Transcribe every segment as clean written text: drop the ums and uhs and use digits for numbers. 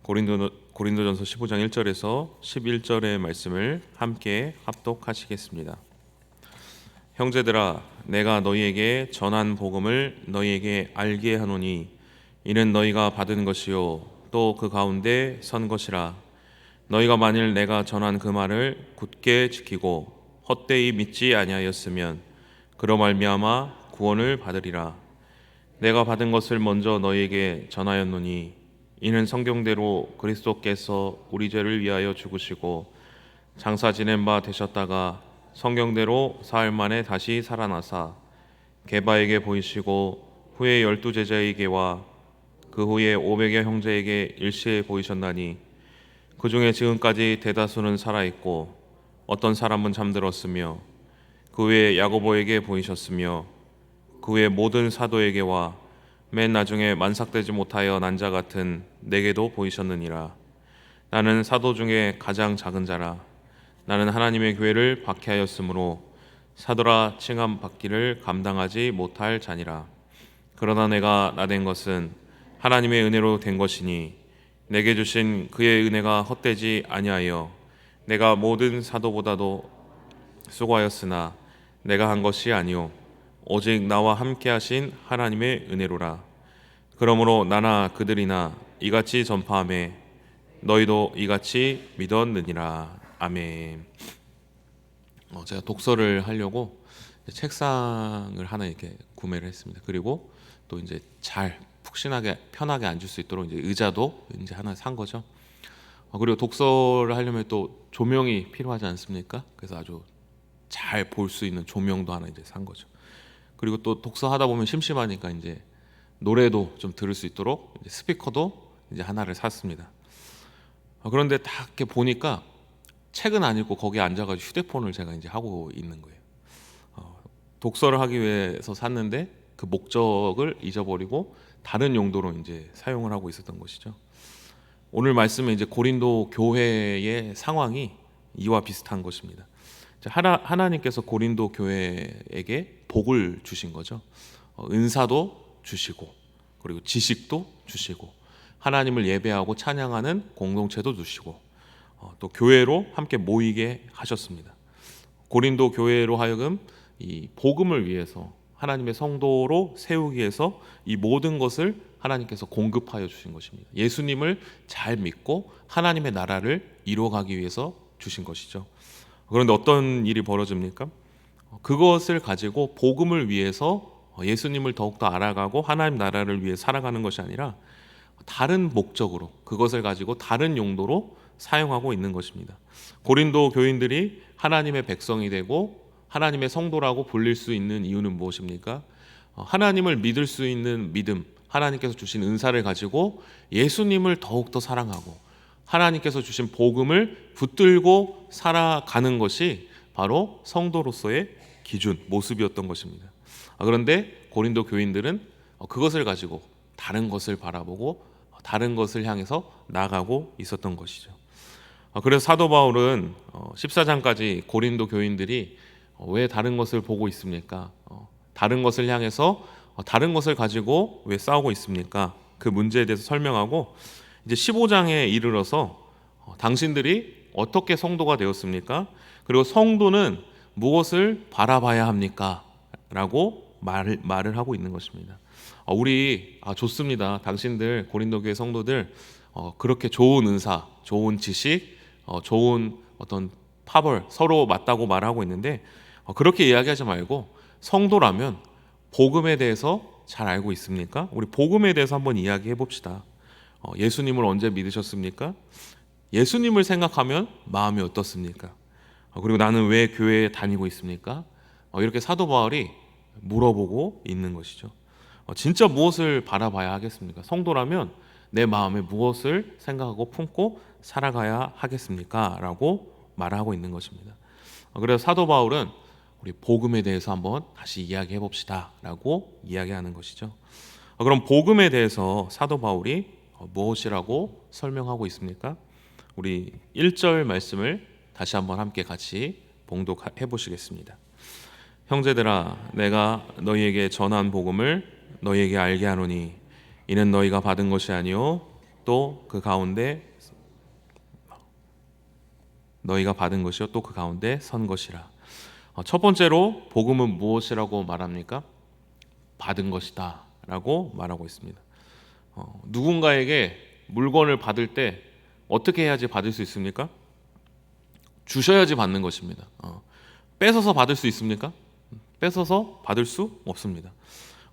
고린도전서 15장 1절에서 11절의 말씀을 함께 합독하시겠습니다. 형제들아, 내가 너희에게 전한 복음을 너희에게 알게 하노니 이는 너희가 받은 것이요 또 그 가운데 선 것이라. 너희가 만일 내가 전한 그 말을 굳게 지키고 헛되이 믿지 아니하였으면 그로 말미암아 구원을 받으리라. 내가 받은 것을 먼저 너희에게 전하였노니 이는 성경대로 그리스도께서 우리 죄를 위하여 죽으시고 장사 지낸 바 되셨다가 성경대로 사흘 만에 다시 살아나사 게바에게 보이시고 후에 12 제자에게와 그 후에 500여 형제에게 일시에 보이셨나니 그 중에 지금까지 대다수는 살아있고 어떤 사람은 잠들었으며 그 후에 야고보에게 보이셨으며 그 후에 모든 사도에게와 맨 나중에 만삭되지 못하여 난 자 같은 내게도 보이셨느니라. 나는 사도 중에 가장 작은 자라. 나는 하나님의 교회를 박해하였으므로 사도라 칭함 받기를 감당하지 못할 자니라. 그러나 내가 나된 것은 하나님의 은혜로 된 것이니 내게 주신 그의 은혜가 헛되지 아니하여 내가 모든 사도보다도 수고하였으나 내가 한 것이 아니요 오직 나와 함께 하신 하나님의 은혜로라. 그러므로 나나 그들이나 이같이 전파하매 너희도 이같이 믿었느니라. 아멘. 제가 독서를 하려고 책상을 하나 이렇게 구매를 했습니다. 그리고 또 이제 잘 푹신하게 편하게 앉을 수 있도록 이제 의자도 이제 하나 산 거죠. 그리고 독서를 하려면 또 조명이 필요하지 않습니까? 그래서 아주 잘 볼 수 있는 조명도 하나 이제 산 거죠. 그리고 또 독서하다 보면 심심하니까 이제 노래도 좀 들을 수 있도록 이제 스피커도 이제 하나를 샀습니다. 그런데 딱 이렇게 보니까 책은 안 읽고 거기에 앉아가지고 휴대폰을 제가 이제 하고 있는 거예요. 독서를 하기 위해서 샀는데 그 목적을 잊어버리고 다른 용도로 이제 사용을 하고 있었던 것이죠. 오늘 말씀은 이제 고린도 교회의 상황이 이와 비슷한 것입니다. 하나님께서 고린도 교회에게 복을 주신 거죠. 은사도 주시고 그리고 지식도 주시고 하나님을 예배하고 찬양하는 공동체도 주시고 또 교회로 함께 모이게 하셨습니다. 고린도 교회로 하여금 이 복음을 위해서 하나님의 성도로 세우기 위해서 이 모든 것을 하나님께서 공급하여 주신 것입니다. 예수님을 잘 믿고 하나님의 나라를 이루어가기 위해서 주신 것이죠. 그런데 어떤 일이 벌어집니까? 그것을 가지고 복음을 위해서 예수님을 더욱더 알아가고 하나님 나라를 위해 살아가는 것이 아니라 다른 목적으로 그것을 가지고 다른 용도로 사용하고 있는 것입니다. 고린도 교인들이 하나님의 백성이 되고 하나님의 성도라고 불릴 수 있는 이유는 무엇입니까? 하나님을 믿을 수 있는 믿음, 하나님께서 주신 은사를 가지고 예수님을 더욱더 사랑하고 하나님께서 주신 복음을 붙들고 살아가는 것이 바로 성도로서의 기준, 모습이었던 것입니다. 그런데 고린도 교인들은 그것을 가지고 다른 것을 바라보고 다른 것을 향해서 나아가고 있었던 것이죠. 그래서 사도 바울은 14장까지 고린도 교인들이 왜 다른 것을 보고 있습니까? 다른 것을 향해서 다른 것을 가지고 왜 싸우고 있습니까? 그 문제에 대해서 설명하고 이제 15장에 이르러서 당신들이 어떻게 성도가 되었습니까? 그리고 성도는 무엇을 바라봐야 합니까? 라고 말을 하고 있는 것입니다. 우리 좋습니다. 당신들 고린도 교회 성도들 그렇게 좋은 은사, 좋은 지식, 좋은 어떤 파벌 서로 맞다고 말하고 있는데 그렇게 이야기하지 말고 성도라면 복음에 대해서 잘 알고 있습니까? 우리 복음에 대해서 한번 이야기해 봅시다. 예수님을 언제 믿으셨습니까? 예수님을 생각하면 마음이 어떻습니까? 그리고 나는 왜 교회에 다니고 있습니까? 이렇게 사도 바울이 물어보고 있는 것이죠. 진짜 무엇을 바라봐야 하겠습니까? 성도라면 내 마음에 무엇을 생각하고 품고 살아가야 하겠습니까? 라고 말하고 있는 것입니다. 그래서 사도 바울은 우리 복음에 대해서 한번 다시 이야기해 봅시다 라고 이야기하는 것이죠. 그럼 복음에 대해서 사도 바울이 무엇이라고 설명하고 있습니까? 우리 1절 말씀을 다시 한번 함께 같이 봉독해 보시겠습니다. 형제들아, 내가 너희에게 전한 복음을 너희에게 알게 하노니 이는 너희가 받은 것이 아니요 또 그 가운데 너희가 받은 것이요 또 그 가운데 선 것이라. 첫 번째로 복음은 무엇이라고 말합니까? 받은 것이다 라고 말하고 있습니다. 누군가에게 물건을 받을 때 어떻게 해야지 받을 수 있습니까? 주셔야지 받는 것입니다. 뺏어서 받을 수 있습니까? 뺏어서 받을 수 없습니다.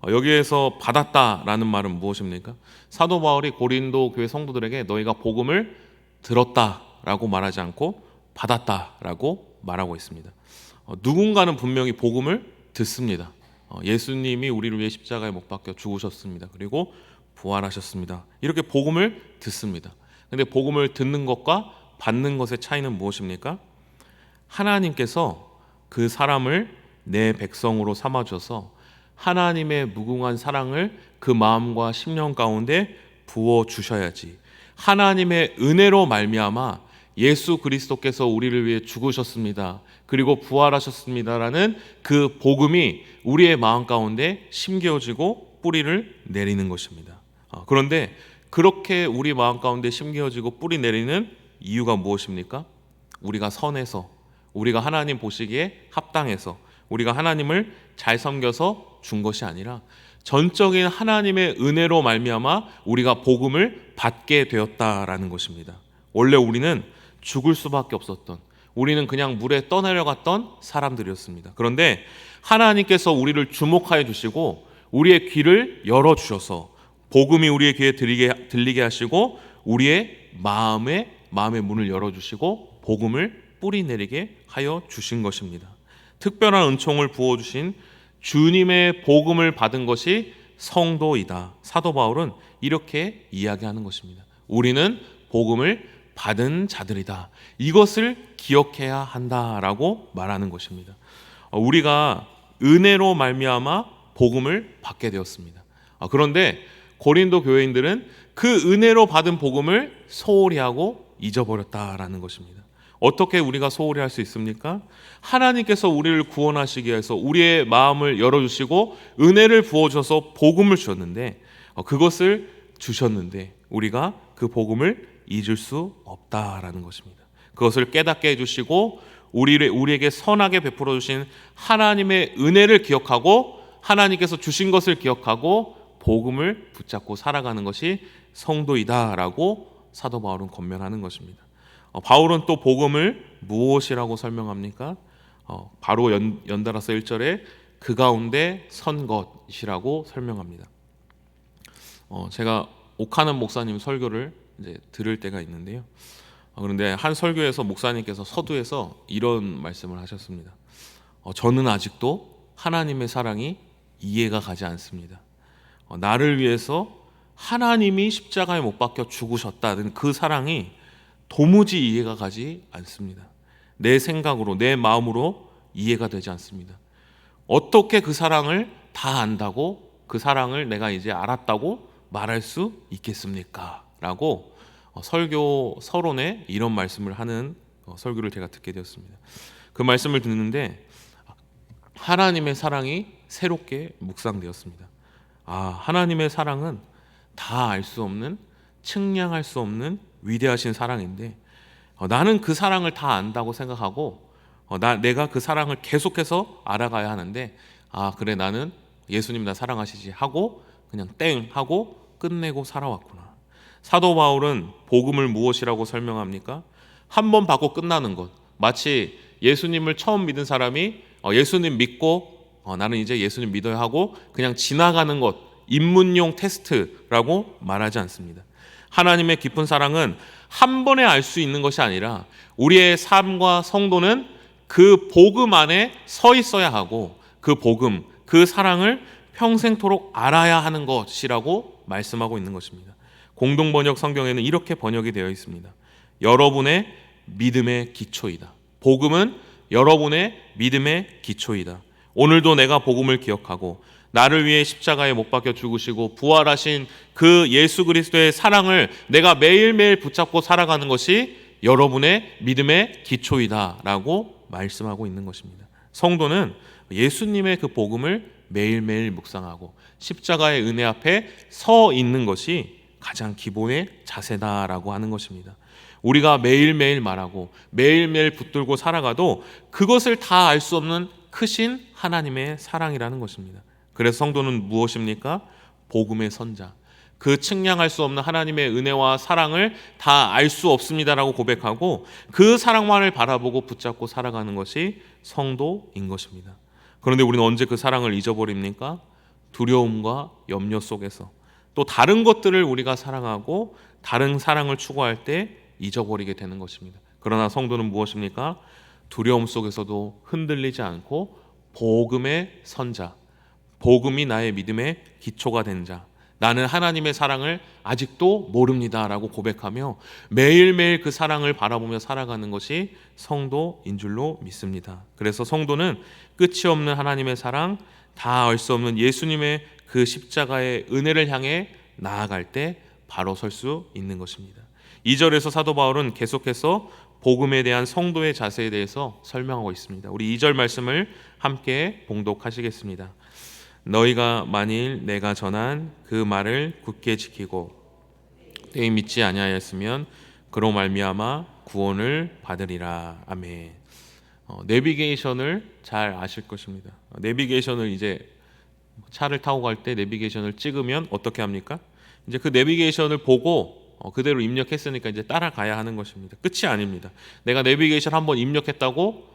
여기에서 받았다라는 말은 무엇입니까? 사도 바울이 고린도 교회 성도들에게 너희가 복음을 들었다라고 말하지 않고 받았다라고 말하고 있습니다. 누군가는 분명히 복음을 듣습니다. 예수님이 우리를 위해 십자가에 못 박혀 죽으셨습니다. 그리고 부활하셨습니다. 이렇게 복음을 듣습니다. 근데 복음을 듣는 것과 받는 것의 차이는 무엇입니까? 하나님께서 그 사람을 내 백성으로 삼아줘서 하나님의 무궁한 사랑을 그 마음과 심령 가운데 부어 주셔야지. 하나님의 은혜로 말미암아 예수 그리스도께서 우리를 위해 죽으셨습니다. 그리고 부활하셨습니다라는 그 복음이 우리의 마음 가운데 심겨지고 뿌리를 내리는 것입니다. 그런데 그렇게 우리 마음 가운데 심겨지고 뿌리 내리는 이유가 무엇입니까? 우리가 선해서, 우리가 하나님 보시기에 합당해서, 우리가 하나님을 잘 섬겨서 준 것이 아니라 전적인 하나님의 은혜로 말미암아 우리가 복음을 받게 되었다라는 것입니다. 원래 우리는 죽을 수밖에 없었던, 우리는 그냥 물에 떠내려갔던 사람들이었습니다. 그런데 하나님께서 우리를 주목하여 주시고 우리의 귀를 열어주셔서 복음이 우리의 귀에 들리게 하시고 우리의 마음의 문을 열어주시고 복음을 뿌리 내리게 하여 주신 것입니다. 특별한 은총을 부어주신 주님의 복음을 받은 것이 성도이다. 사도 바울은 이렇게 이야기하는 것입니다. 우리는 복음을 받은 자들이다. 이것을 기억해야 한다라고 말하는 것입니다. 우리가 은혜로 말미암아 복음을 받게 되었습니다. 그런데 고린도 교회인들은 그 은혜로 받은 복음을 소홀히 하고 잊어버렸다라는 것입니다. 어떻게 우리가 소홀히 할 수 있습니까? 하나님께서 우리를 구원하시기 위해서 우리의 마음을 열어주시고 은혜를 부어주셔서 복음을 주셨는데 그것을 주셨는데 우리가 그 복음을 잊을 수 없다라는 것입니다. 그것을 깨닫게 해주시고 우리에게 선하게 베풀어 주신 하나님의 은혜를 기억하고 하나님께서 주신 것을 기억하고 복음을 붙잡고 살아가는 것이 성도이다라고 사도 바울은 권면하는 것입니다. 바울은 또 복음을 무엇이라고 설명합니까? 바로 연달아서 1절에 그 가운데 선 것이라고 설명합니다. 제가 오카는 목사님 설교를 이제 들을 때가 있는데요. 그런데 한 설교에서 목사님께서 서두에서 이런 말씀을 하셨습니다. 저는 아직도 하나님의 사랑이 이해가 가지 않습니다. 나를 위해서 하나님이 십자가에 못 박혀 죽으셨다는 그 사랑이 도무지 이해가 가지 않습니다. 내 생각으로, 내 마음으로 이해가 되지 않습니다. 어떻게 그 사랑을 다 안다고, 그 사랑을 내가 이제 알았다고 말할 수 있겠습니까? 라고 설교 서론에 이런 말씀을 하는 설교를 제가 듣게 되었습니다. 그 말씀을 듣는데 하나님의 사랑이 새롭게 묵상되었습니다. 하나님의 사랑은 다 알 수 없는, 측량할 수 없는 위대하신 사랑인데 나는 그 사랑을 다 안다고 생각하고 내가 그 사랑을 계속해서 알아가야 하는데 그래 나는 예수님 나 사랑하시지 하고 그냥 땡 하고 끝내고 살아왔구나. 사도 바울은 복음을 무엇이라고 설명합니까? 한 번 받고 끝나는 것. 마치 예수님을 처음 믿은 사람이 예수님 믿고 나는 이제 예수님 믿어야 하고 그냥 지나가는 것, 입문용 테스트라고 말하지 않습니다. 하나님의 깊은 사랑은 한 번에 알 수 있는 것이 아니라 우리의 삶과 성도는 그 복음 안에 서 있어야 하고 그 복음, 그 사랑을 평생토록 알아야 하는 것이라고 말씀하고 있는 것입니다. 공동번역 성경에는 이렇게 번역이 되어 있습니다. 여러분의 믿음의 기초이다. 복음은 여러분의 믿음의 기초이다. 오늘도 내가 복음을 기억하고 나를 위해 십자가에 못 박혀 죽으시고 부활하신 그 예수 그리스도의 사랑을 내가 매일매일 붙잡고 살아가는 것이 여러분의 믿음의 기초이다라고 말씀하고 있는 것입니다. 성도는 예수님의 그 복음을 매일매일 묵상하고 십자가의 은혜 앞에 서 있는 것이 가장 기본의 자세다라고 하는 것입니다. 우리가 매일매일 말하고 매일매일 붙들고 살아가도 그것을 다 알 수 없는 크신 하나님의 사랑이라는 것입니다. 그래서 성도는 무엇입니까? 복음의 선자. 그 측량할 수 없는 하나님의 은혜와 사랑을 다 알 수 없습니다라고 고백하고 그 사랑만을 바라보고 붙잡고 살아가는 것이 성도인 것입니다. 그런데 우리는 언제 그 사랑을 잊어버립니까? 두려움과 염려 속에서 또 다른 것들을 우리가 사랑하고 다른 사랑을 추구할 때 잊어버리게 되는 것입니다. 그러나 성도는 무엇입니까? 두려움 속에서도 흔들리지 않고 복음의 선자, 복음이 나의 믿음의 기초가 된 자, 나는 하나님의 사랑을 아직도 모릅니다라고 고백하며 매일매일 그 사랑을 바라보며 살아가는 것이 성도인 줄로 믿습니다. 그래서 성도는 끝이 없는 하나님의 사랑, 다 알 수 없는 예수님의 그 십자가의 은혜를 향해 나아갈 때 바로 설 수 있는 것입니다. 2절에서 사도 바울은 계속해서 복음에 대한 성도의 자세에 대해서 설명하고 있습니다. 우리 2절 말씀을 함께 봉독하시겠습니다. 너희가 만일 내가 전한 그 말을 굳게 지키고 때에 믿지 아니하였으면 그로 말미암아 구원을 받으리라. 아멘. 내비게이션을 잘 아실 것입니다. 내비게이션을 이제 차를 타고 갈 때 내비게이션을 찍으면 어떻게 합니까? 이제 그 내비게이션을 보고 그대로 입력했으니까 이제 따라가야 하는 것입니다. 끝이 아닙니다. 내가 내비게이션 한번 입력했다고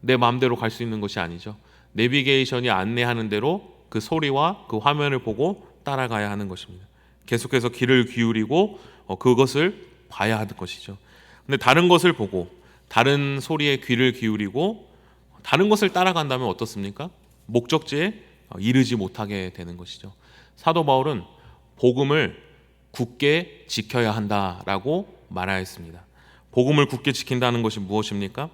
내 마음대로 갈 수 있는 것이 아니죠. 내비게이션이 안내하는 대로 그 소리와 그 화면을 보고 따라가야 하는 것입니다. 계속해서 귀를 기울이고 그것을 봐야 하는 것이죠. 근데 다른 것을 보고 다른 소리에 귀를 기울이고 다른 것을 따라간다면 어떻습니까? 목적지에 이르지 못하게 되는 것이죠. 사도 바울은 복음을 굳게 지켜야 한다라고 말하였습니다. 복음을 굳게 지킨다는 것이 무엇입니까?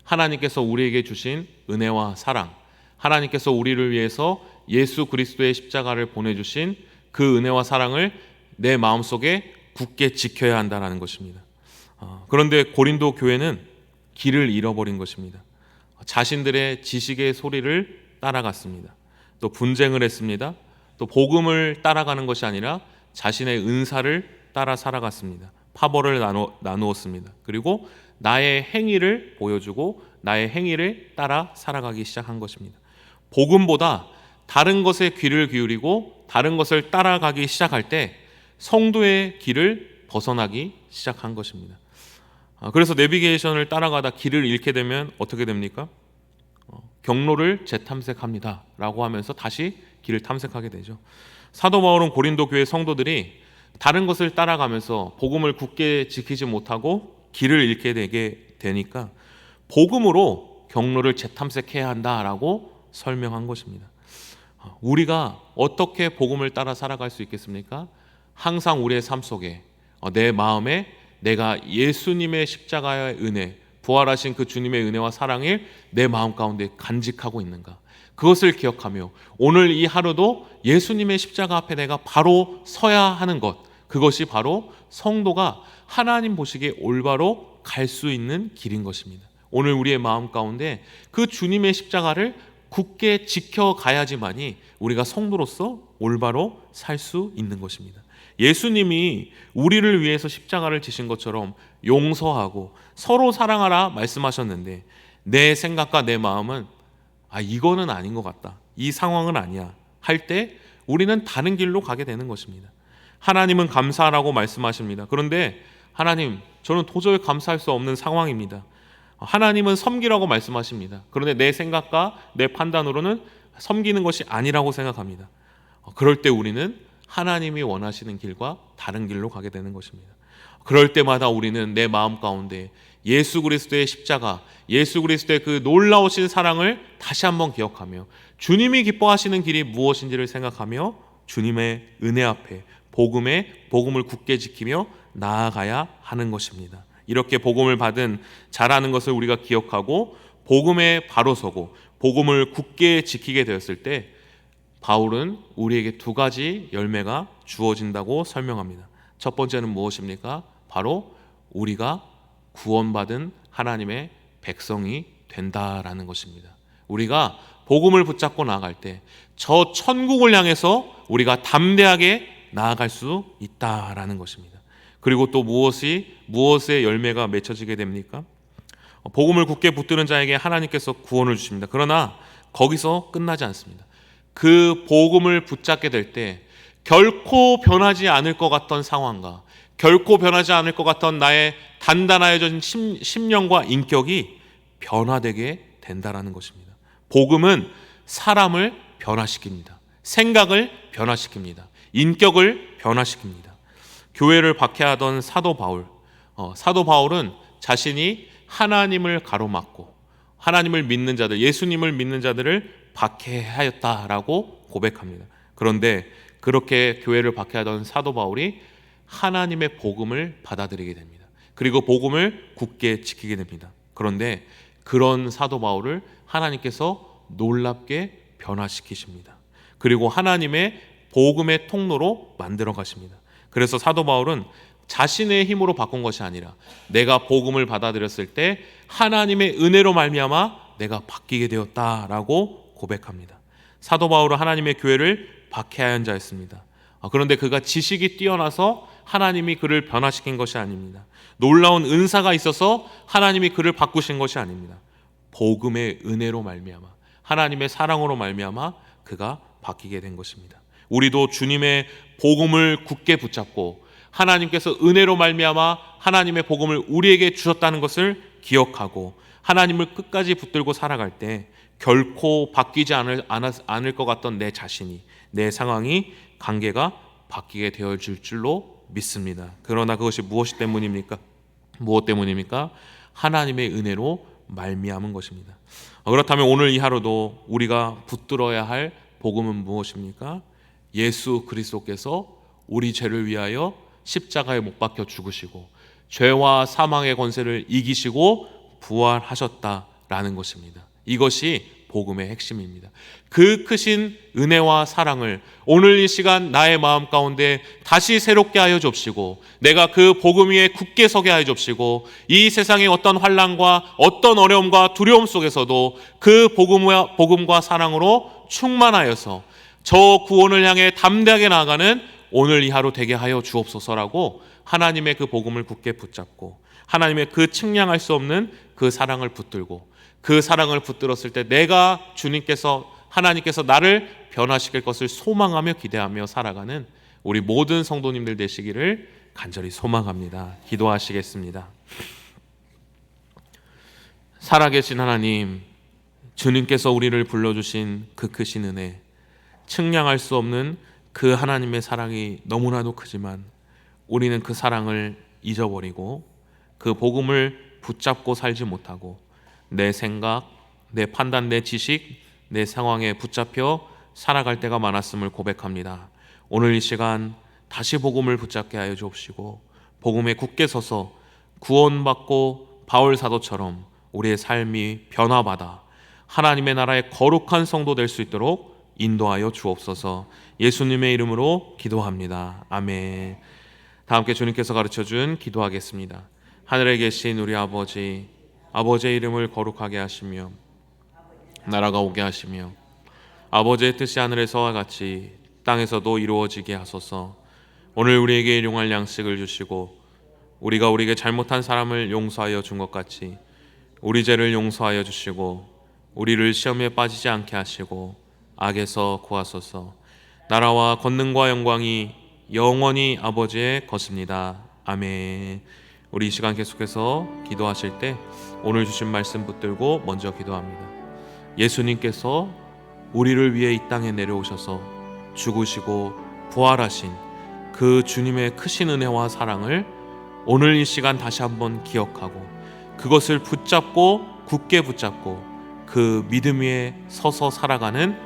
하나님께서 우리에게 주신 은혜와 사랑, 하나님께서 우리를 위해서 예수 그리스도의 십자가를 보내주신 그 은혜와 사랑을 내 마음속에 굳게 지켜야 한다는 것입니다. 그런데 고린도 교회는 길을 잃어버린 것입니다. 자신들의 지식의 소리를 따라갔습니다. 또 분쟁을 했습니다. 또 복음을 따라가는 것이 아니라 자신의 은사를 따라 살아갔습니다. 파벌을 나누었습니다. 그리고 나의 행위를 보여주고 나의 행위를 따라 살아가기 시작한 것입니다. 복음보다 다른 것에 귀를 기울이고 다른 것을 따라가기 시작할 때 성도의 길을 벗어나기 시작한 것입니다. 그래서 내비게이션을 따라가다 길을 잃게 되면 어떻게 됩니까? 경로를 재탐색합니다 라고 하면서 다시 길을 탐색하게 되죠. 사도 바울은 고린도 교회 성도들이 다른 것을 따라가면서 복음을 굳게 지키지 못하고 길을 잃게 되니까 복음으로 경로를 재탐색해야 한다라고 설명한 것입니다. 우리가 어떻게 복음을 따라 살아갈 수 있겠습니까? 항상 우리의 삶 속에 내 마음에 내가 예수님의 십자가의 은혜, 부활하신 그 주님의 은혜와 사랑을 내 마음 가운데 간직하고 있는가? 그것을 기억하며 오늘 이 하루도 예수님의 십자가 앞에 내가 바로 서야 하는 것, 그것이 바로 성도가 하나님 보시기에 올바로 갈 수 있는 길인 것입니다. 오늘 우리의 마음 가운데 그 주님의 십자가를 굳게 지켜가야지만이 우리가 성도로서 올바로 살 수 있는 것입니다. 예수님이 우리를 위해서 십자가를 지신 것처럼 용서하고 서로 사랑하라 말씀하셨는데 내 생각과 내 마음은 이거는 아닌 것 같다, 이 상황은 아니야 할 때 우리는 다른 길로 가게 되는 것입니다. 하나님은 감사하라고 말씀하십니다. 그런데 하나님, 저는 도저히 감사할 수 없는 상황입니다. 하나님은 섬기라고 말씀하십니다. 그런데 내 생각과 내 판단으로는 섬기는 것이 아니라고 생각합니다. 그럴 때 우리는 하나님이 원하시는 길과 다른 길로 가게 되는 것입니다. 그럴 때마다 우리는 내 마음 가운데 예수 그리스도의 십자가, 예수 그리스도의 그 놀라우신 사랑을 다시 한번 기억하며 주님이 기뻐하시는 길이 무엇인지를 생각하며 주님의 은혜 앞에 복음을 굳게 지키며 나아가야 하는 것입니다. 이렇게 복음을 받은 자라는 것을 우리가 기억하고 복음에 바로 서고 복음을 굳게 지키게 되었을 때 바울은 우리에게 두 가지 열매가 주어진다고 설명합니다. 첫 번째는 무엇입니까? 바로 우리가 구원받은 하나님의 백성이 된다라는 것입니다. 우리가 복음을 붙잡고 나아갈 때 저 천국을 향해서 우리가 담대하게 나아갈 수 있다라는 것입니다. 그리고 또 무엇의 열매가 맺혀지게 됩니까? 복음을 굳게 붙드는 자에게 하나님께서 구원을 주십니다. 그러나 거기서 끝나지 않습니다. 그 복음을 붙잡게 될 때 결코 변하지 않을 것 같던 상황과 결코 변하지 않을 것 같던 나의 단단해진 심령과 인격이 변화되게 된다라는 것입니다. 복음은 사람을 변화시킵니다. 생각을 변화시킵니다. 인격을 변화시킵니다. 교회를 박해하던 사도 바울은 자신이 하나님을 가로막고 하나님을 믿는 자들, 예수님을 믿는 자들을 박해하였다라고 고백합니다. 그런데 그렇게 교회를 박해하던 사도 바울이 하나님의 복음을 받아들이게 됩니다. 그리고 복음을 굳게 지키게 됩니다. 그런데 그런 사도 바울을 하나님께서 놀랍게 변화시키십니다. 그리고 하나님의 복음의 통로로 만들어 가십니다. 그래서 사도 바울은 자신의 힘으로 바꾼 것이 아니라 내가 복음을 받아들였을 때 하나님의 은혜로 말미암아 내가 바뀌게 되었다라고 고백합니다. 사도 바울은 하나님의 교회를 박해한 자였습니다. 그런데 그가 지식이 뛰어나서 하나님이 그를 변화시킨 것이 아닙니다. 놀라운 은사가 있어서 하나님이 그를 바꾸신 것이 아닙니다. 복음의 은혜로 말미암아 하나님의 사랑으로 말미암아 그가 바뀌게 된 것입니다. 우리도 주님의 복음을 굳게 붙잡고 하나님께서 은혜로 말미암아 하나님의 복음을 우리에게 주셨다는 것을 기억하고 하나님을 끝까지 붙들고 살아갈 때 결코 바뀌지 않을 것 같던 내 자신이, 내 상황이, 관계가 바뀌게 되어질 줄로 믿습니다. 그러나 그것이 무엇 때문입니까? 하나님의 은혜로 말미암은 것입니다. 그렇다면 오늘 이 하루도 우리가 붙들어야 할 복음은 무엇입니까? 예수 그리스도께서 우리 죄를 위하여 십자가에 못 박혀 죽으시고 죄와 사망의 권세를 이기시고 부활하셨다라는 것입니다. 이것이 복음의 핵심입니다. 그 크신 은혜와 사랑을 오늘 이 시간 나의 마음 가운데 다시 새롭게 하여 줍시고 내가 그 복음 위에 굳게 서게 하여 줍시고 이 세상의 어떤 환난과 어떤 어려움과 두려움 속에서도 그 복음과 사랑으로 충만하여서 저 구원을 향해 담대하게 나아가는 오늘 이 하루 되게 하여 주옵소서라고 하나님의 그 복음을 굳게 붙잡고 하나님의 그 측량할 수 없는 그 사랑을 붙들고 그 사랑을 붙들었을 때 내가 하나님께서 나를 변화시킬 것을 소망하며 기대하며 살아가는 우리 모든 성도님들 되시기를 간절히 소망합니다. 기도하시겠습니다. 살아계신 하나님, 주님께서 우리를 불러주신 그 크신 은혜, 측량할 수 없는 그 하나님의 사랑이 너무나도 크지만 우리는 그 사랑을 잊어버리고 그 복음을 붙잡고 살지 못하고 내 생각, 내 판단, 내 지식, 내 상황에 붙잡혀 살아갈 때가 많았음을 고백합니다. 오늘 이 시간 다시 복음을 붙잡게 하여 주옵시고 복음에 굳게 서서 구원받고 바울 사도처럼 우리의 삶이 변화받아 하나님의 나라의 거룩한 성도 될 수 있도록 인도하여 주옵소서. 예수님의 이름으로 기도합니다. 아멘. 다 함께 주님께서 가르쳐준 기도하겠습니다. 하늘에 계신 우리 아버지, 아버지의 이름을 거룩하게 하시며 나라가 오게 하시며 아버지의 뜻이 하늘에서와 같이 땅에서도 이루어지게 하소서. 오늘 우리에게 일용할 양식을 주시고 우리가 우리에게 잘못한 사람을 용서하여 준 것 같이 우리 죄를 용서하여 주시고 우리를 시험에 빠지지 않게 하시고 악에서 구하소서. 나라와 권능과 영광이 영원히 아버지의 것입니다. 아멘. 우리 이 시간 계속해서 기도하실 때 오늘 주신 말씀 붙들고 먼저 기도합니다. 예수님께서 우리를 위해 이 땅에 내려오셔서 죽으시고 부활하신 그 주님의 크신 은혜와 사랑을 오늘 이 시간 다시 한번 기억하고 그것을 붙잡고 굳게 붙잡고 그 믿음 위에 서서 살아가는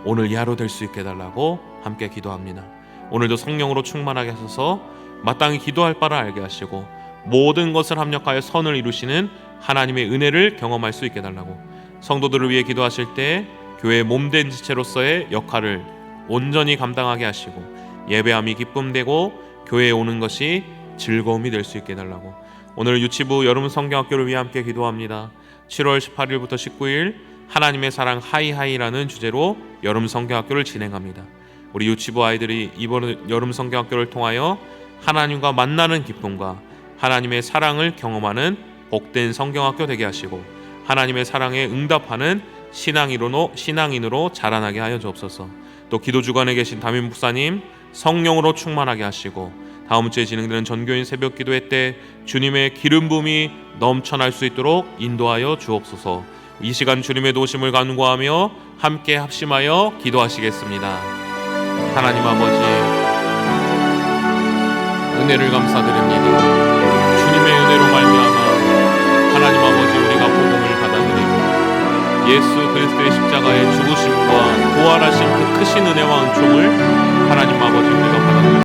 오늘 이 하루 될 수 있게 해달라고 함께 기도합니다. 오늘도 성령으로 충만하게 하셔서 마땅히 기도할 바를 알게 하시고 모든 것을 합력하여 선을 이루시는 하나님의 은혜를 경험할 수 있게 해달라고 성도들을 위해 기도하실 때 교회의 몸된 지체로서의 역할을 온전히 감당하게 하시고 예배함이 기쁨되고 교회에 오는 것이 즐거움이 될 수 있게 해달라고 오늘 유치부 여름 성경학교를 위해 함께 기도합니다. 7월 18일부터 19일 하나님의 사랑 하이하이라는 주제로 여름 성경학교를 진행합니다. 우리 유치부 아이들이 이번 여름 성경학교를 통하여 하나님과 만나는 기쁨과 하나님의 사랑을 경험하는 복된 성경학교 되게 하시고 하나님의 사랑에 응답하는 신앙인으로 자라나게 하여 주옵소서. 또 기도 주관에 계신 담임 목사님 성령으로 충만하게 하시고 다음 주에 진행되는 전교인 새벽 기도회 때 주님의 기름 부음이 넘쳐날 수 있도록 인도하여 주옵소서. 이 시간 주님의 도심을 간구하며 함께 합심하여 기도하시겠습니다. 하나님 아버지, 은혜를 감사드립니다. 주님의 은혜로 말미암아 하나님 아버지 우리가 복음을 받아들이고 예수 그리스도의 십자가의 죽으심과 부활하신 그 크신 은혜와 은총을 하나님 아버지 우리가 받아들입니다.